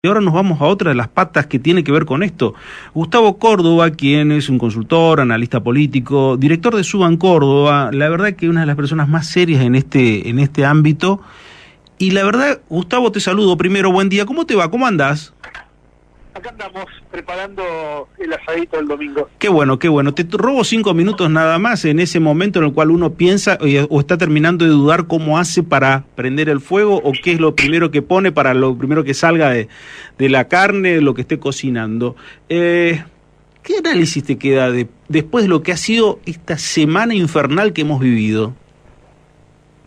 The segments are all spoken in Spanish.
Y ahora nos vamos a otra de las patas que tiene que ver con esto. Gustavo Córdoba, quien es un consultor, analista político, director de Suban Córdoba, la verdad que una de las personas más serias en este ámbito. Y la verdad, Gustavo, te saludo primero, buen día. ¿Cómo te va? ¿Cómo andás? Acá andamos preparando el asadito del domingo. Qué bueno, qué bueno. Te robo 5 minutos nada más en ese momento en el cual uno piensa o está terminando de dudar cómo hace para prender el fuego o qué es lo primero que pone para lo primero que salga de la carne, de lo que esté cocinando. ¿Qué análisis te queda después de lo que ha sido esta semana infernal que hemos vivido?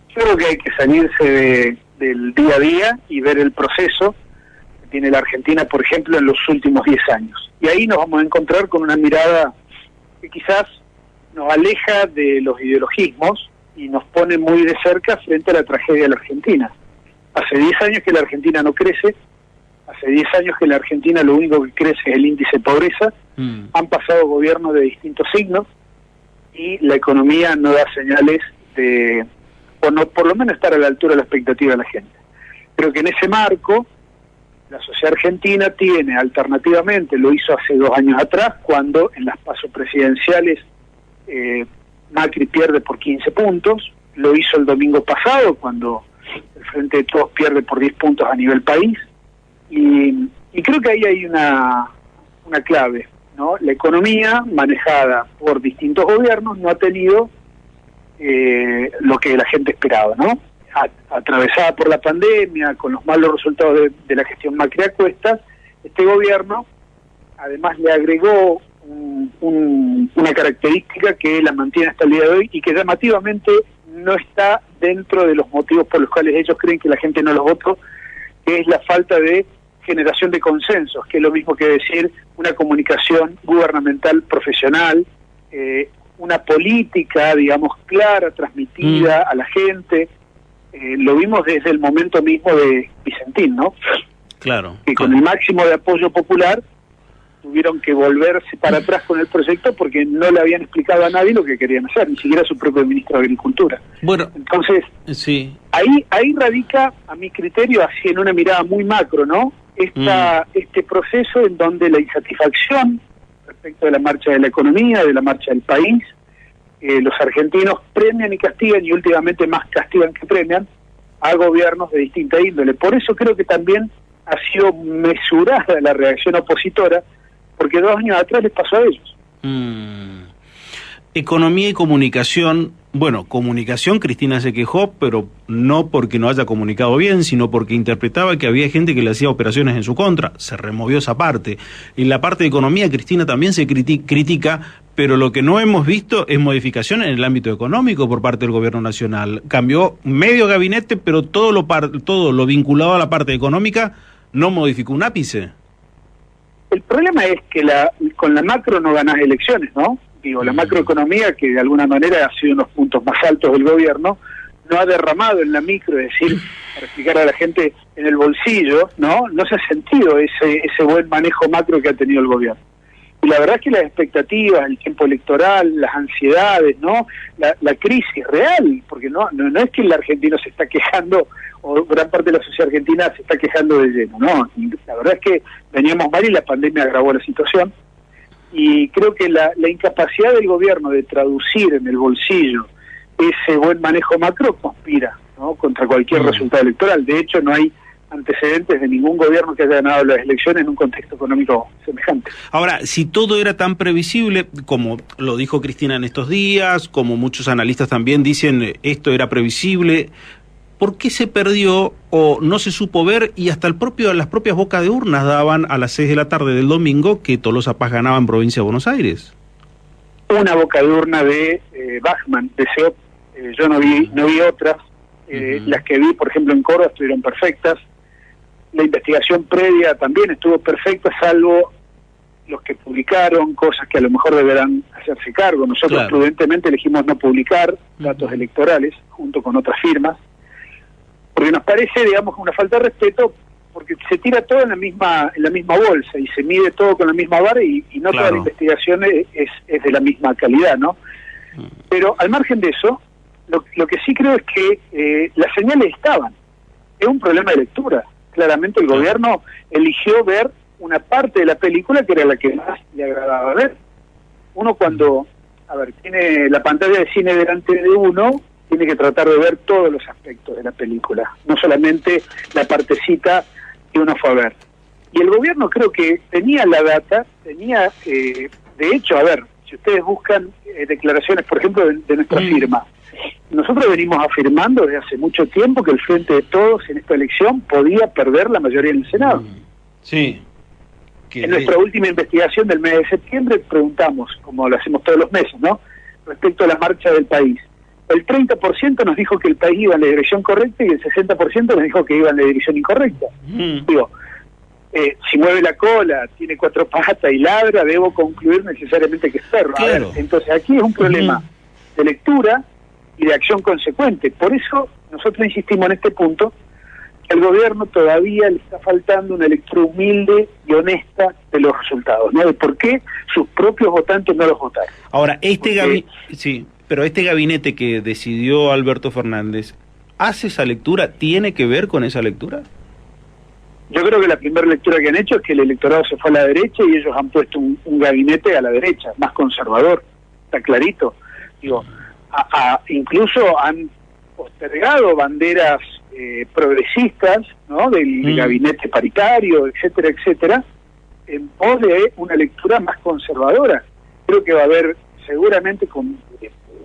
Yo creo que hay que salirse del día a día y ver el proceso tiene la Argentina, por ejemplo, en los últimos 10 años. Y ahí nos vamos a encontrar con una mirada que quizás nos aleja de los ideologismos y nos pone muy de cerca frente a la tragedia de la Argentina. Hace 10 años que la Argentina no crece, hace 10 años que la Argentina lo único que crece es el índice de pobreza, han pasado gobiernos de distintos signos y la economía no da señales de, por lo menos estar a la altura de la expectativa de la gente. Creo que en ese marco, la sociedad argentina tiene alternativamente, lo hizo hace 2 años atrás, cuando en las pasos presidenciales Macri pierde por 15 puntos, lo hizo el domingo pasado, cuando el Frente de Todos pierde por 10 puntos a nivel país, y creo que ahí hay una clave, ¿no? La economía manejada por distintos gobiernos no ha tenido lo que la gente esperaba, ¿no? Atravesada por la pandemia, con los malos resultados de la gestión Macri a cuestas, este gobierno además le agregó una característica que la mantiene hasta el día de hoy y que llamativamente no está dentro de los motivos por los cuales ellos creen que la gente no los votó, que es la falta de generación de consensos, que es lo mismo que decir una comunicación gubernamental profesional, una política, digamos, clara, transmitida a la gente. Lo vimos desde el momento mismo de Vicentín, ¿no? Claro. Que con el máximo de apoyo popular tuvieron que volverse para atrás con el proyecto porque no le habían explicado a nadie lo que querían hacer, ni siquiera a su propio ministro de Agricultura. Bueno, entonces, sí. Ahí radica, a mi criterio, así en una mirada muy macro, ¿no? Este proceso en donde la insatisfacción respecto de la marcha de la economía, de la marcha del país, los argentinos premian y castigan, y últimamente más castigan que premian, a gobiernos de distinta índole. Por eso creo que también ha sido mesurada la reacción opositora, porque 2 años atrás les pasó a ellos. Economía y comunicación. Bueno, comunicación, Cristina se quejó, pero no porque no haya comunicado bien, sino porque interpretaba que había gente que le hacía operaciones en su contra. Se removió esa parte. En la parte de economía, Cristina también se critica, pero lo que no hemos visto es modificación en el ámbito económico por parte del gobierno nacional. Cambió medio gabinete, pero todo lo vinculado a la parte económica no modificó un ápice. El problema es que con la macro no ganás elecciones, ¿no? Digo, la macroeconomía, que de alguna manera ha sido uno de los puntos más altos del gobierno, no ha derramado en la micro, es decir, para explicar a la gente en el bolsillo, ¿no? No se ha sentido ese buen manejo macro que ha tenido el gobierno. Y la verdad es que las expectativas, el tiempo electoral, las ansiedades, ¿no? La crisis real, porque no es que el argentino se está quejando, o gran parte de la sociedad argentina se está quejando de lleno, ¿no? La verdad es que veníamos mal y la pandemia agravó la situación. Y creo que la incapacidad del gobierno de traducir en el bolsillo ese buen manejo macro conspira, ¿no? Contra cualquier resultado electoral. De hecho, no hay antecedentes de ningún gobierno que haya ganado las elecciones en un contexto económico semejante. Ahora, si todo era tan previsible, como lo dijo Cristina en estos días, como muchos analistas también dicen, esto era previsible, ¿por qué se perdió o no se supo ver? Y hasta las propias bocas de urnas daban a las 6 de la tarde del domingo que Tolosa Paz ganaba en provincia de Buenos Aires. Una boca de urna de Bachmann, de SEOP, yo no vi otras. Las que vi, por ejemplo, en Córdoba estuvieron perfectas. La investigación previa también estuvo perfecta, salvo los que publicaron cosas que a lo mejor deberán hacerse cargo. Nosotros prudentemente elegimos no publicar datos electorales junto con otras firmas, porque nos parece, digamos, una falta de respeto, porque se tira todo en la misma bolsa y se mide todo con la misma vara y no toda la investigación es de la misma calidad, ¿no? Pero al margen de eso, lo que sí creo es que las señales estaban. Es un problema de lectura. claramente el gobierno eligió ver una parte de la película que era la que más le agradaba ver. Uno cuando, tiene la pantalla de cine delante de uno, tiene que tratar de ver todos los aspectos de la película, no solamente la partecita que uno fue a ver. Y el gobierno creo que tenía la data, tenía, de hecho, si ustedes buscan declaraciones, por ejemplo, de nuestra firma, nosotros venimos afirmando desde hace mucho tiempo que el Frente de Todos en esta elección podía perder la mayoría en el Senado. Sí. En nuestra última investigación del mes de septiembre preguntamos, como lo hacemos todos los meses, ¿no?, respecto a la marcha del país. El 30% nos dijo que el país iba en la dirección correcta y el 60% nos dijo que iba en la dirección incorrecta. Digo, si mueve la cola, tiene 4 patas y ladra, debo concluir necesariamente que es perro. Claro. Entonces aquí es un problema de lectura y de acción consecuente. Por eso nosotros insistimos en este punto, que al gobierno todavía le está faltando una lectura humilde y honesta de los resultados, ¿no?, de por qué sus propios votantes no los votaron. Ahora, pero este gabinete que decidió Alberto Fernández, ¿hace esa lectura? ¿Tiene que ver con esa lectura? Yo creo que la primera lectura que han hecho es que el electorado se fue a la derecha y ellos han puesto un gabinete a la derecha, más conservador, está clarito. Digo, incluso han postergado banderas progresistas, ¿no?, del gabinete paritario, etcétera, etcétera, en pos de una lectura más conservadora. Creo que va a haber seguramente,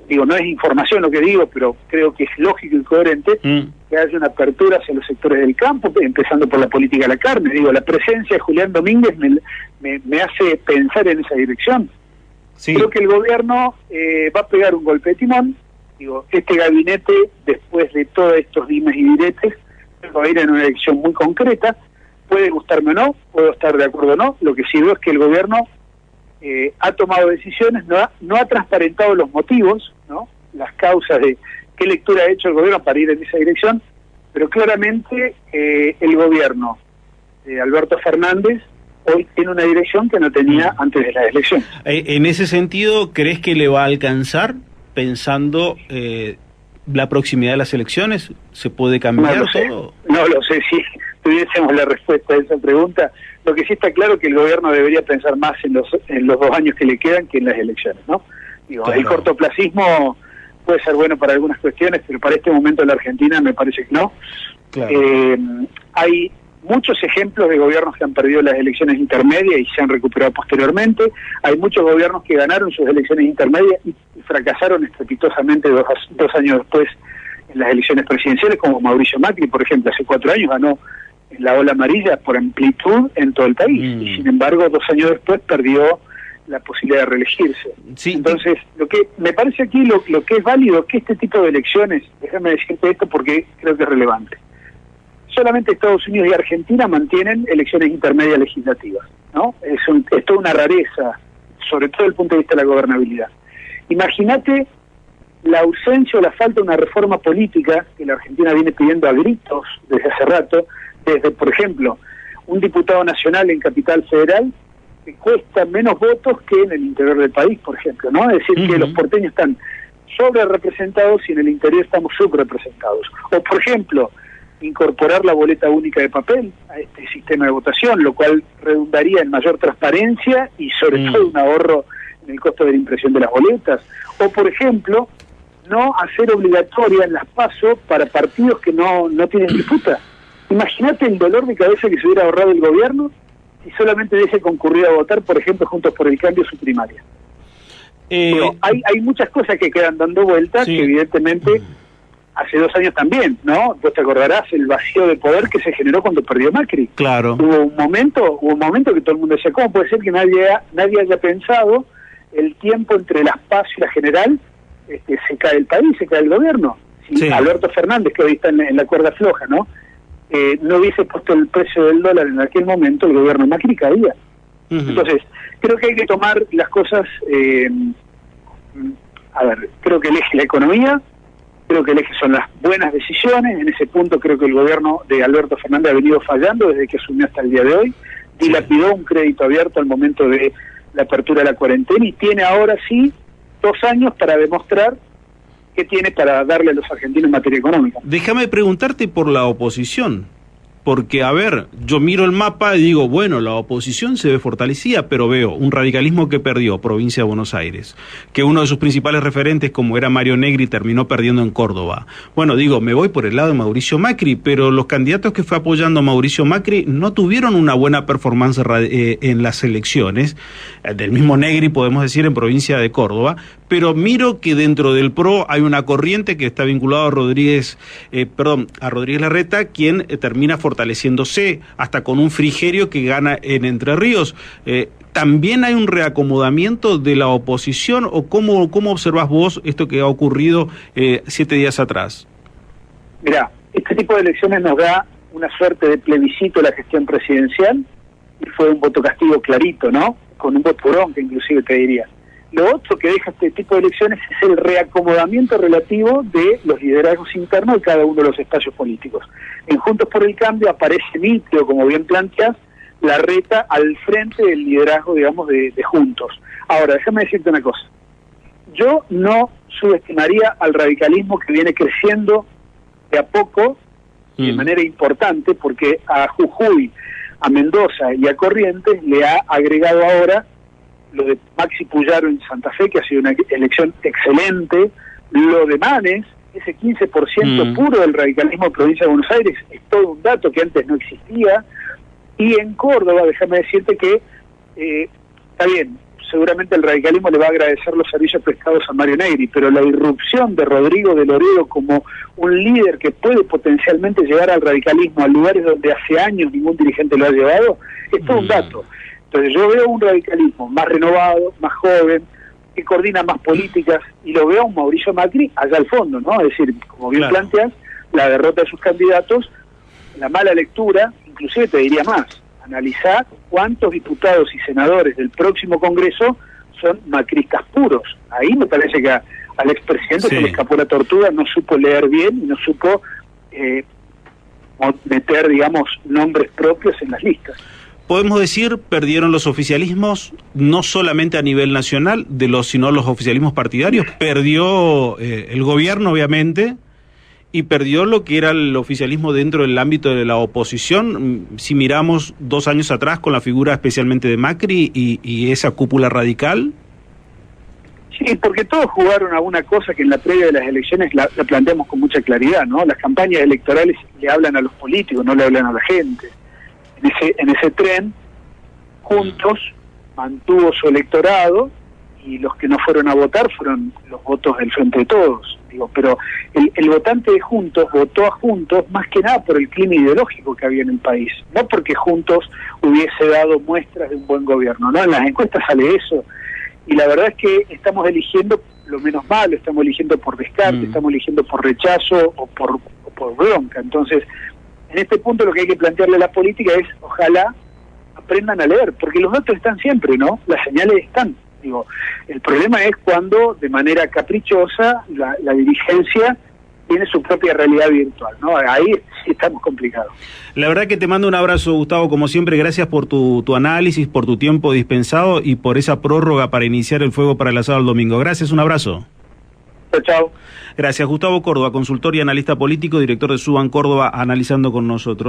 no es información lo que digo, pero creo que es lógico y coherente que haya una apertura hacia los sectores del campo, empezando por la política de la carne. Digo, la presencia de Julián Domínguez me hace pensar en esa dirección. Sí. Creo que el gobierno va a pegar un golpe de timón. Digo, este gabinete, después de todos estos dimes y diretes, va a ir en una elección muy concreta. Puede gustarme o no, puedo estar de acuerdo o no. Lo que sí veo es que el gobierno ha tomado decisiones, no ha transparentado los motivos, ¿no?, las causas de qué lectura ha hecho el gobierno para ir en esa dirección, pero claramente el gobierno de Alberto Fernández hoy tiene una dirección que no tenía antes de las elecciones. En ese sentido, ¿crees que le va a alcanzar pensando la proximidad de las elecciones? ¿Se puede cambiar todo? No lo sé, si tuviésemos la respuesta a esa pregunta. Lo que sí está claro es que el gobierno debería pensar más en los 2 años que le quedan que en las elecciones, ¿no? Digo, claro. El cortoplacismo puede ser bueno para algunas cuestiones, pero para este momento en la Argentina me parece que no. Claro. Hay muchos ejemplos de gobiernos que han perdido las elecciones intermedias y se han recuperado posteriormente. Hay muchos gobiernos que ganaron sus elecciones intermedias y fracasaron estrepitosamente 2 años después en las elecciones presidenciales, como Mauricio Macri, por ejemplo, hace 4 años ganó en la ola amarilla por amplitud en todo el país, y sin embargo 2 años después perdió la posibilidad de reelegirse. Sí. Entonces, lo que me parece aquí, lo que es válido, es que este tipo de elecciones, déjame decirte esto porque creo que es relevante, solamente Estados Unidos y Argentina mantienen elecciones intermedias legislativas, ¿no? Es toda una rareza, sobre todo desde el punto de vista de la gobernabilidad. Imagínate la ausencia o la falta de una reforma política que la Argentina viene pidiendo a gritos desde hace rato, desde, por ejemplo, un diputado nacional en Capital Federal que cuesta menos votos que en el interior del país, por ejemplo, ¿no? Es decir, que los porteños están sobre representados y en el interior estamos subrepresentados. O, por ejemplo, incorporar la boleta única de papel a este sistema de votación, lo cual redundaría en mayor transparencia y sobre todo un ahorro en el costo de la impresión de las boletas. O, por ejemplo, no hacer obligatoria en las PASO para partidos que no tienen disputa. Imagínate el dolor de cabeza que se hubiera ahorrado el gobierno si solamente hubiese concurrido a votar, por ejemplo, Juntos por el Cambio su primaria. Pero hay muchas cosas que quedan dando vueltas, que evidentemente hace 2 años también, ¿no? Vos te acordarás el vacío de poder que se generó cuando perdió Macri. Claro. Hubo un momento que todo el mundo decía, ¿cómo puede ser que nadie haya pensado el tiempo entre las PASO y la general? Se cae el país, se cae el gobierno. Si Alberto Fernández, que hoy está en la cuerda floja, ¿no? No hubiese puesto el precio del dólar en aquel momento, el gobierno Macri caía. Entonces, creo que hay que tomar las cosas, creo que el eje es la economía, creo que el eje son las buenas decisiones. En ese punto creo que el gobierno de Alberto Fernández ha venido fallando desde que asumió hasta el día de hoy, dilapidó un crédito abierto al momento de la apertura de la cuarentena y tiene ahora sí 2 años para demostrar qué tiene para darle a los argentinos en materia económica. Déjame preguntarte por la oposición. porque, a ver, yo miro el mapa y digo, bueno, la oposición se ve fortalecida, pero veo un radicalismo que perdió provincia de Buenos Aires, que uno de sus principales referentes, como era Mario Negri, terminó perdiendo en Córdoba. Bueno, digo, me voy por el lado de Mauricio Macri, pero los candidatos que fue apoyando a Mauricio Macri no tuvieron una buena performance en las elecciones, del mismo Negri podemos decir en provincia de Córdoba, pero miro que dentro del PRO hay una corriente que está vinculada a Rodríguez Larreta, quien termina fortaleciéndose hasta con un Frigerio que gana en Entre Ríos. ¿También hay un reacomodamiento de la oposición o cómo observás vos esto que ha ocurrido 7 días atrás? Mirá, este tipo de elecciones nos da una suerte de plebiscito a la gestión presidencial y fue un voto castigo clarito, ¿no? Con un voto bronca inclusive te diría. Lo otro que deja este tipo de elecciones es el reacomodamiento relativo de los liderazgos internos de cada uno de los espacios políticos. En Juntos por el Cambio aparece nítido, como bien planteas, Larreta al frente del liderazgo, digamos, de Juntos. Ahora, déjame decirte una cosa. Yo no subestimaría al radicalismo que viene creciendo de a poco y de manera importante, porque a Jujuy, a Mendoza y a Corrientes le ha agregado ahora lo de Maxi Puyaro en Santa Fe, que ha sido una elección excelente, lo de Manes, ese 15% puro del radicalismo de provincia de Buenos Aires, es todo un dato que antes no existía, y en Córdoba, déjame decirte que, está bien, seguramente el radicalismo le va a agradecer los servicios prestados a Mario Negri, pero la irrupción de Rodrigo de Loredo como un líder que puede potencialmente llevar al radicalismo a lugares donde hace años ningún dirigente lo ha llevado, es todo un dato. Entonces yo veo un radicalismo más renovado, más joven, que coordina más políticas, y lo veo a un Mauricio Macri allá al fondo, ¿no? Es decir, como bien planteas, la derrota de sus candidatos, la mala lectura, inclusive te diría más, analizar cuántos diputados y senadores del próximo Congreso son macristas puros. Ahí me parece que al expresidente se le escapó la tortuga, no supo leer bien y no supo meter, digamos, nombres propios en las listas. Podemos decir, perdieron los oficialismos, no solamente a nivel nacional, sino los oficialismos partidarios. Perdió el gobierno, obviamente, y perdió lo que era el oficialismo dentro del ámbito de la oposición. Si miramos 2 años atrás con la figura especialmente de Macri y esa cúpula radical. Sí, porque todos jugaron a una cosa que en la previa de las elecciones la planteamos con mucha claridad, ¿no? Las campañas electorales le hablan a los políticos, no le hablan a la gente. En ese tren, Juntos mantuvo su electorado y los que no fueron a votar fueron los votos del Frente de Todos. Digo, pero el votante de Juntos votó a Juntos más que nada por el clima ideológico que había en el país, no porque Juntos hubiese dado muestras de un buen gobierno, ¿no? En las encuestas sale eso, y la verdad es que estamos eligiendo lo menos malo, estamos eligiendo por descarte, estamos eligiendo por rechazo o por bronca. Entonces, en este punto lo que hay que plantearle a la política es, ojalá aprendan a leer, porque los datos están siempre, ¿no? Las señales están. Digo, el problema es cuando de manera caprichosa la dirigencia tiene su propia realidad virtual, ¿no? Ahí sí estamos complicados. La verdad que te mando un abrazo, Gustavo, como siempre, gracias por tu análisis, por tu tiempo dispensado y por esa prórroga para iniciar el fuego para el asado el domingo. Gracias, un abrazo. Chao. Gracias, Gustavo Córdoba, consultor y analista político, director de Suban Córdoba, analizando con nosotros.